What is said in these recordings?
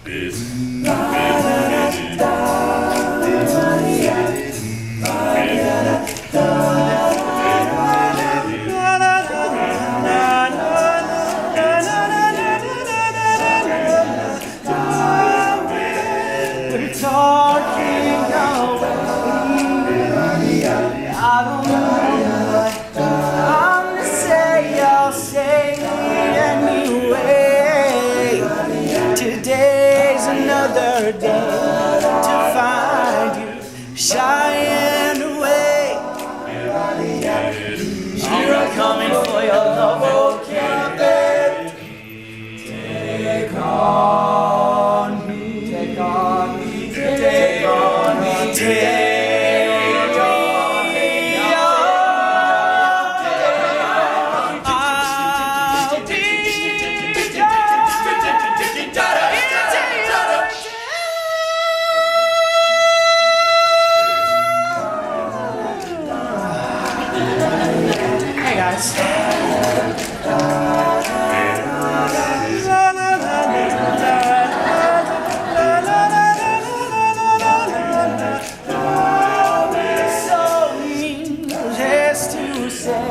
I don't know what I'm to say, I'll say anyway. Today's another day to find you shying away. Here I'm coming for your love, okay, babe. Take on me, take on me, take on me, take. Hey guys. So needless to say,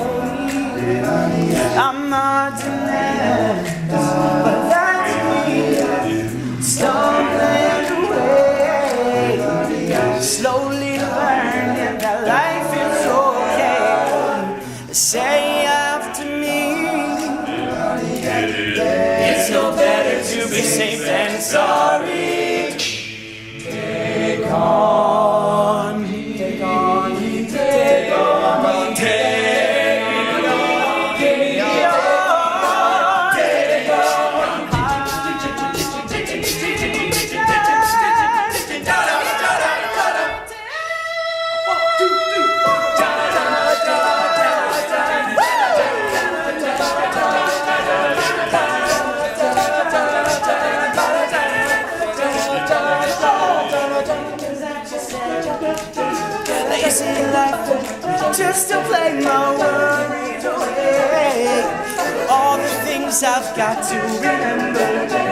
I'm not denying, but that's me stumbling away, slowly learning that life is okay. Say after me, it's no better to be safe than sorry. Take on me, take on me, take on me, take on me, lazy life, just to play my worries away. All the things I've got to remember.